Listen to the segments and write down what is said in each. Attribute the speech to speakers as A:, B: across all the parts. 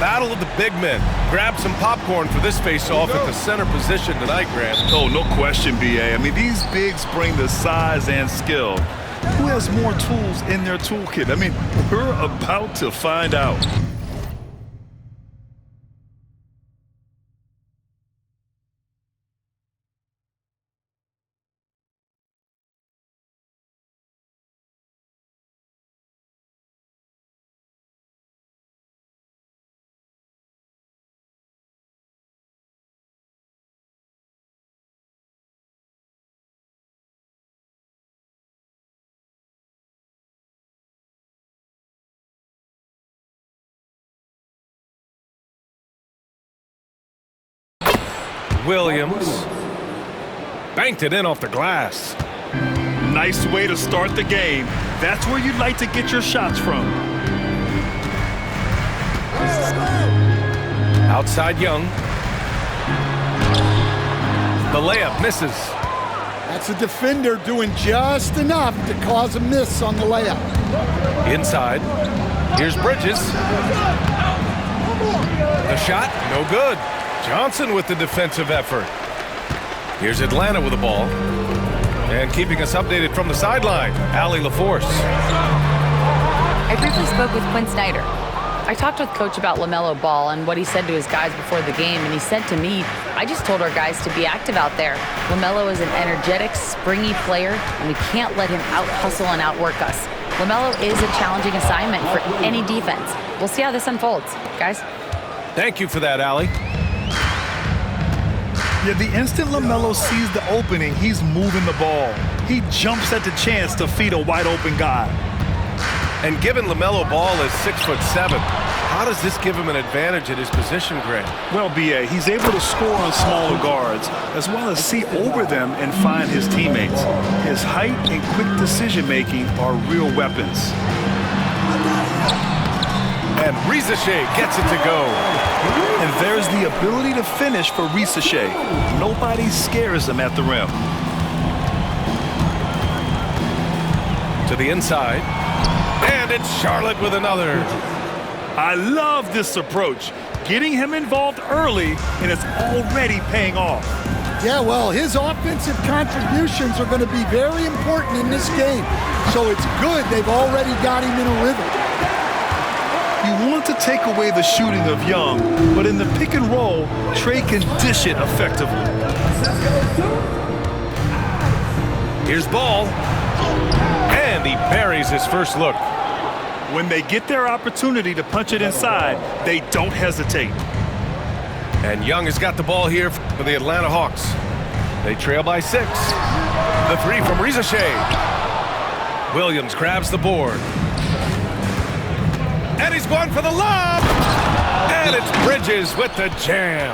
A: battle of the big men. Grab some popcorn for this face-off at the center position tonight, Grant.
B: Oh, no question, B.A. I mean, these bigs bring the size and skill. Who has more tools in their toolkit? I mean, we're about to find out.
A: Williams banked it in off the glass.
B: Nice way to start the game. That's where you'd like to get your shots from.
A: Outside Young. The layup misses.
C: That's a defender doing just enough to cause a miss on the layup.
A: Inside. Here's Bridges. The shot, no good. Johnson with the defensive effort. Here's Atlanta with the ball. And keeping us updated from the sideline, Allie LaForce.
D: I briefly spoke with Quinn Snyder. I talked with Coach about LaMelo Ball and what he said to his guys before the game, and he said to me, I just told our guys to be active out there. LaMelo is an energetic, springy player, and we can't let him out-hustle and outwork us. LaMelo is a challenging assignment for any defense. We'll see how this unfolds, guys.
A: Thank you for that, Allie.
B: Yeah, the instant LaMelo sees the opening, he's moving the ball. He jumps at the chance to feed a wide-open guy.
A: And given LaMelo Ball is 6'7", how does this give him an advantage at his position, Grant?
B: Well, B.A., he's able to score on smaller guards, as well as see over them and find his teammates. His height and quick decision-making are real weapons.
A: And Risacher gets it to go.
B: And there's the ability to finish for Risacher. Nobody scares him at the rim.
A: To the inside. And it's Charlotte with another.
B: I love this approach. Getting him involved early, and it's already paying off.
C: Yeah, well, his offensive contributions are going to be very important in this game. So it's good they've already got him in a rhythm.
B: You want to take away the shooting of Young, but in the pick and roll, Trey can dish it effectively.
A: Here's Ball. And he buries his first look.
B: When they get their opportunity to punch it inside, they don't hesitate.
A: And Young has got the ball here for the Atlanta Hawks. They trail by 6. The three from Risacher. Williams grabs the board. And he's going for the lob. And it's Bridges with the jam.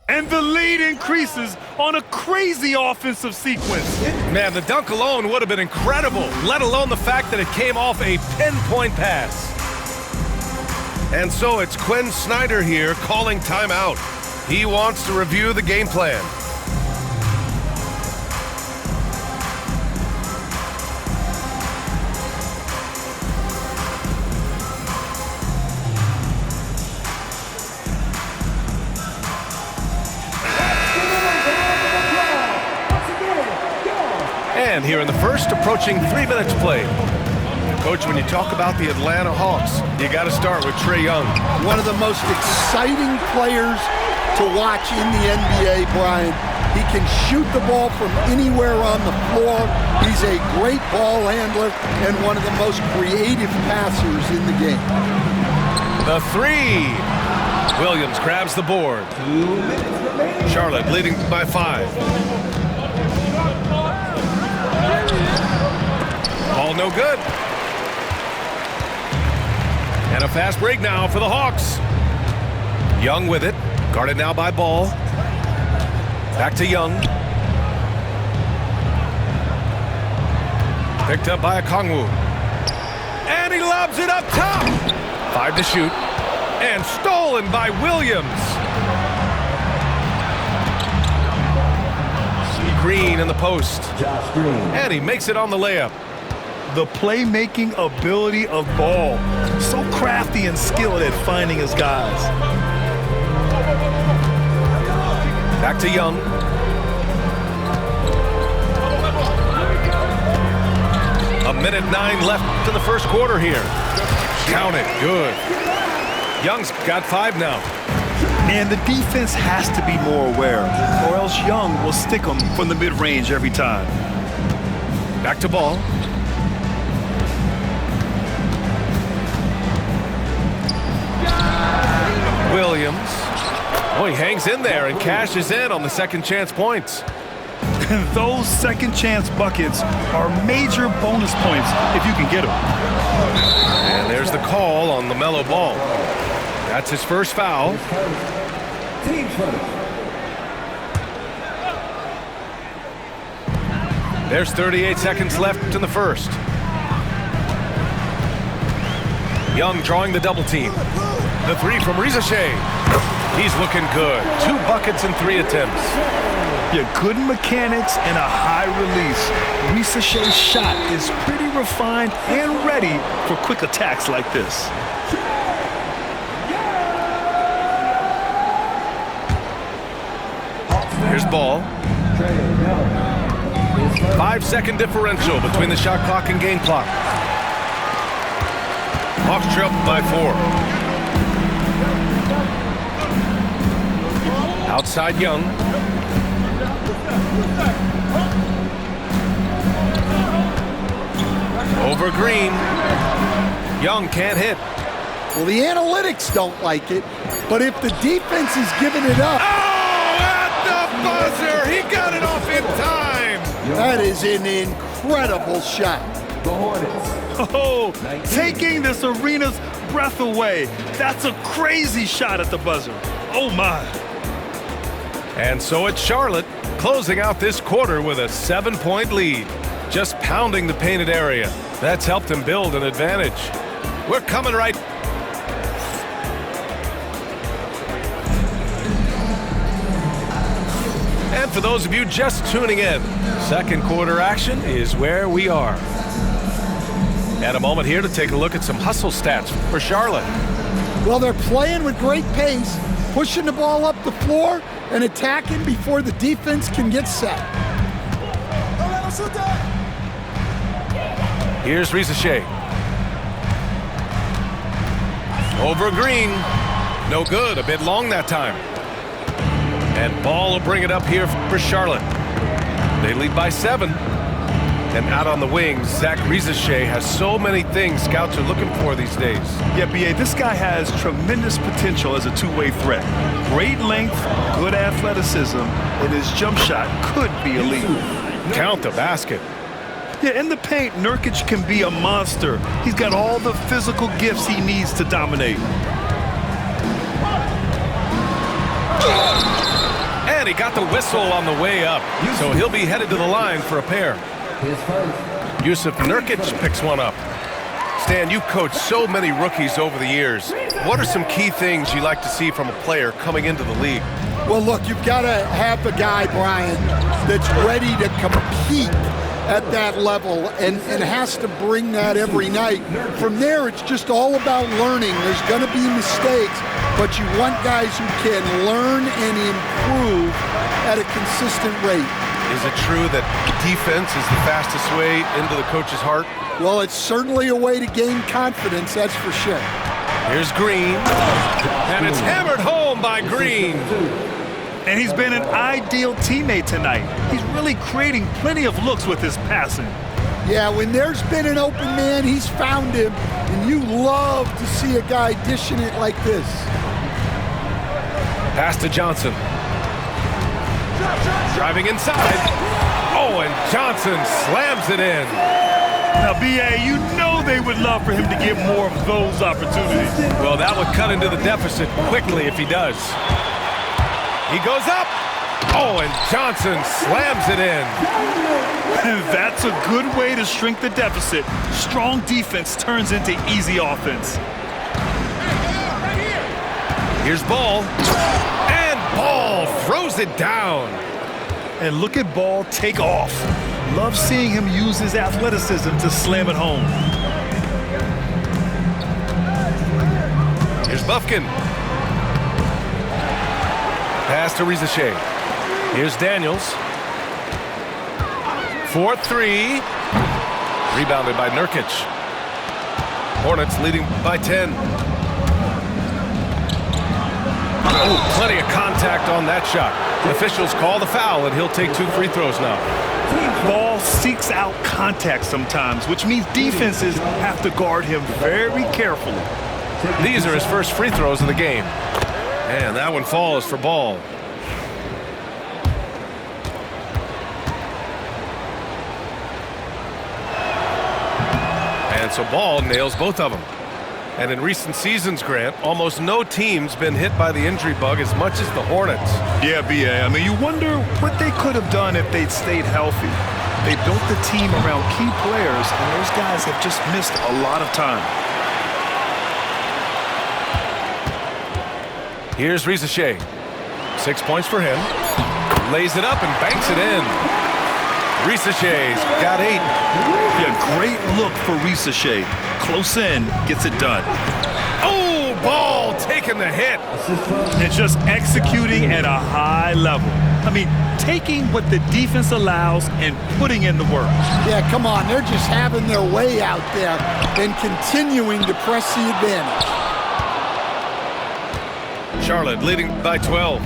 B: And the lead increases on a crazy offensive sequence.
A: Man, the dunk alone would have been incredible, let alone the fact that it came off a pinpoint pass. And so it's Quinn Snyder here calling timeout. He wants to review the game plan. And here in the first, approaching 3 minutes played. Coach, when you talk about the Atlanta Hawks, you got to start with Trae Young.
C: One of the most exciting players to watch in the NBA, Brian. He can shoot the ball from anywhere on the floor. He's a great ball handler and one of the most creative passers in the game.
A: The three. Williams grabs the board. Charlotte leading by 5. Ball no good. And a fast break now for the Hawks. Young with it. Guarded now by Ball. Back to Young. Picked up by Okongwu. And he lobs it up top. 5 to shoot. And stolen by Williams. Green in the post. And he makes it on the layup.
B: the playmaking ability of Ball. So crafty and skilled at finding his guys.
A: Back to Young. A minute 9 left in the first quarter here. Count it. Good. Young's got 5 now.
B: And the defense has to be more aware, or else Young will stick them from the mid-range every time.
A: Back to Ball. Williams. Oh, he hangs in there and cashes in on the second chance points.
B: Those second chance buckets are major bonus points if you can get them.
A: And there's the call on LaMelo Ball. That's his first foul. There's 38 seconds left in the first. Young drawing the double team. The three from Riza Shea. He's looking good. 2 buckets in 3 attempts.
B: Yeah, good mechanics and a high release. Riza Shea's shot is pretty refined and ready for quick attacks like this.
A: Here's Ball. 5-second differential between the shot clock and game clock. Hawks trail by 4. Outside Young. Over Green. Young can't hit.
C: Well, the analytics don't like it, but if the defense is giving it up...
A: Buzzer! He got it off in time!
C: That is an incredible shot.
B: Oh, taking this arena's breath away. That's a crazy shot at the buzzer. Oh, my.
A: And so it's Charlotte closing out this quarter with a 7-point lead. Just pounding the painted area. That's helped him build an advantage. We're coming right... And for those of you just tuning in, second quarter action is where we are. And a moment here to take a look at some hustle stats for Charlotte.
C: Well, they're playing with great pace, pushing the ball up the floor and attacking before the defense can get set.
A: Here's Riza Shea. Over Green. No good, a bit long that time. And Ball will bring it up here for Charlotte. They lead by 7. And out on the wings, Zach Riza Shea has so many things scouts are looking for these days.
B: Yeah, B.A., this guy has tremendous potential as a two-way threat. Great length, good athleticism, and his jump shot could be elite.
A: Count the basket.
B: Yeah, in the paint, Nurkic can be a monster. He's got all the physical gifts he needs to dominate.
A: And he got the whistle on the way up, so he'll be headed to the line for a pair. Yusuf Nurkic picks one up. Stan, you've coached so many rookies over the years. What are some key things you like to see from a player coming into the league?
C: Well, look, you've got to have a guy, Brian, that's ready to compete at that level and has to bring that every night. From there, it's just all about learning. There's going to be mistakes, but you want guys who can learn and improve at a consistent rate.
A: Is it true that defense is the fastest way into the coach's heart?
C: Well, it's certainly a way to gain confidence, that's for sure.
A: Here's Green, and it's hammered home by Green.
B: And he's been an ideal teammate tonight. He's really creating plenty of looks with his passing.
C: Yeah, when there's been an open man, he's found him, and you love to see a guy dishing it like this.
A: Pass to Johnson. Driving inside. Oh, and Johnson slams it in.
B: Now, B.A., you know they would love for him to get more of those opportunities.
A: Well, that would cut into the deficit quickly if he does. He goes up. Oh, and Johnson slams it in.
B: That's a good way to shrink the deficit. Strong defense turns into easy offense.
A: Here's Ball. And Ball throws it down.
B: And look at Ball take off. Love seeing him use his athleticism to slam it home.
A: Here's Bufkin. Pass to Rizachet. Here's Daniels. 4-3. Rebounded by Nurkic. Hornets leading by 10. Oh, plenty of contact on that shot. Officials call the foul, and he'll take 2 free throws now.
B: Ball seeks out contact sometimes, which means defenses have to guard him very carefully.
A: These are his first free throws of the game. And that one falls for Ball. And so Ball nails both of them. And in recent seasons, Grant, almost no team's been hit by the injury bug as much as the Hornets.
B: Yeah, B.A. I mean, you wonder what they could have done if they'd stayed healthy. They built the team around key players, and those guys have just missed a lot of time.
A: Here's Rizachet. 6 points for him. Lays it up and banks it in. Rizachet's got 8.
B: Yeah, great look for Rizachet. Close in, gets it done.
A: Oh, Ball taking the hit.
B: And just executing at a high level. I mean, taking what the defense allows and putting in the work.
C: Yeah, come on. They're just having their way out there and continuing to press the advantage.
A: Charlotte leading by 12.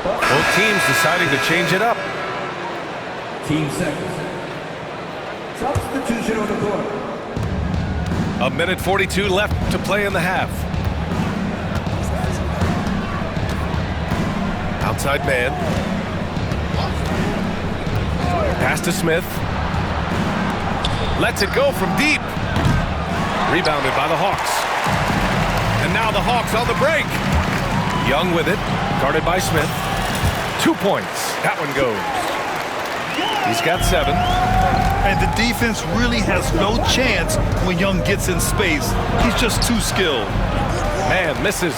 A: Both teams deciding to change it up.
E: Team seconds. Substitution on the court.
A: 1:42 left to play in the half. Outside man. Pass to Smith. Lets it go from deep. Rebounded by the Hawks. And now the Hawks on the break. Young with it. Guarded by Smith. 2 points. That one goes. He's got 7.
B: And the defense really has no chance when Young gets in space. He's just too skilled.
A: Man misses.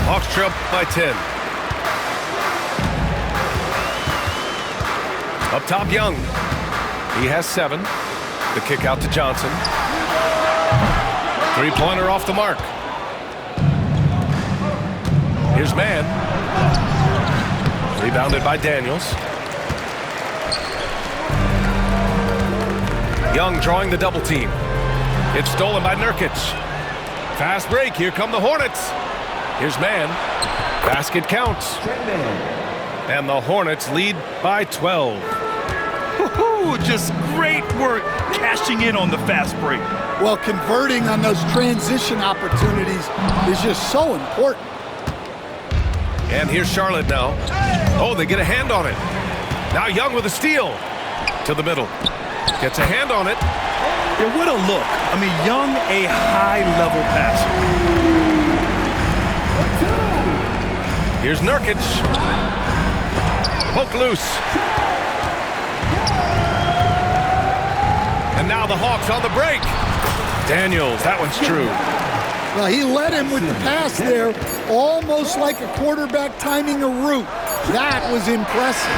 A: Hawks trail by 10. Up top, Young. He has 7. The kick out to Johnson. 3-pointer off the mark. Here's Mann. Rebounded by Daniels. Young drawing the double team. It's stolen by Nurkic. Fast break. Here come the Hornets. Here's Mann. Basket counts. And the Hornets lead by 12.
B: Just great work cashing in on the fast break.
C: Well, converting on those transition opportunities is just so important.
A: And here's Charlotte now. Oh, they get a hand on it. Now Young with a steal. To the middle. Gets a hand on it.
B: Yeah, what a look. I mean, Young, a high-level passer.
A: Here's Nurkic. Poke loose. And now the Hawks on the break. Daniels, that one's true.
C: Well, he led him with the pass there, almost like a quarterback timing a route. That was impressive.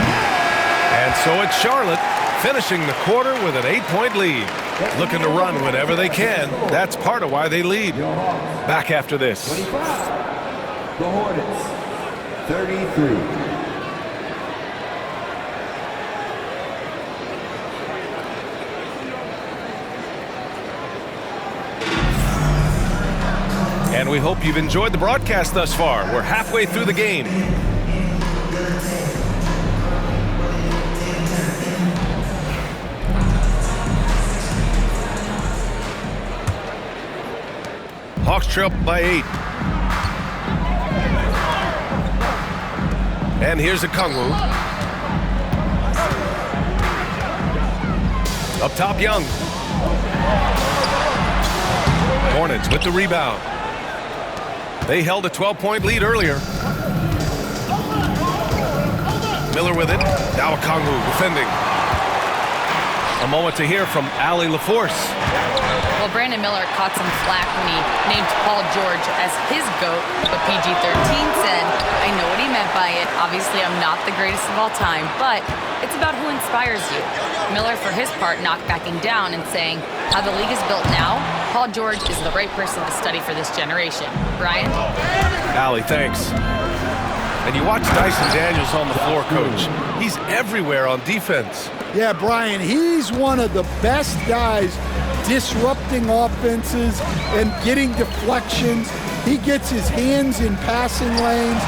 A: And so it's Charlotte finishing the quarter with an 8-point lead. Looking to run whenever they can. That's part of why they lead. Back after this.
E: 25. The Hornets. 33.
A: And we hope you've enjoyed the broadcast thus far. We're halfway through the game. Hawks trail by 8. And here's a Okongwu. Up top, Young. Hornets with the rebound. They held a 12-point lead earlier. Miller with it. Now Okongwu defending. A moment to hear from Allie LaForce.
D: Well, Brandon Miller caught some flack when he named Paul George as his GOAT, but PG-13 said, I know what he meant by it. Obviously, I'm not the greatest of all time, but it's about who inspires you. Miller, for his part, not backing down and saying, how the league is built now, Paul George is the right person to study for this generation. Brian?
A: Allie, thanks. And you watch Dyson Daniels on the floor, Coach. He's everywhere on defense.
C: Yeah, Brian, he's one of the best guys disrupting offenses and getting deflections. He gets his hands in passing lanes.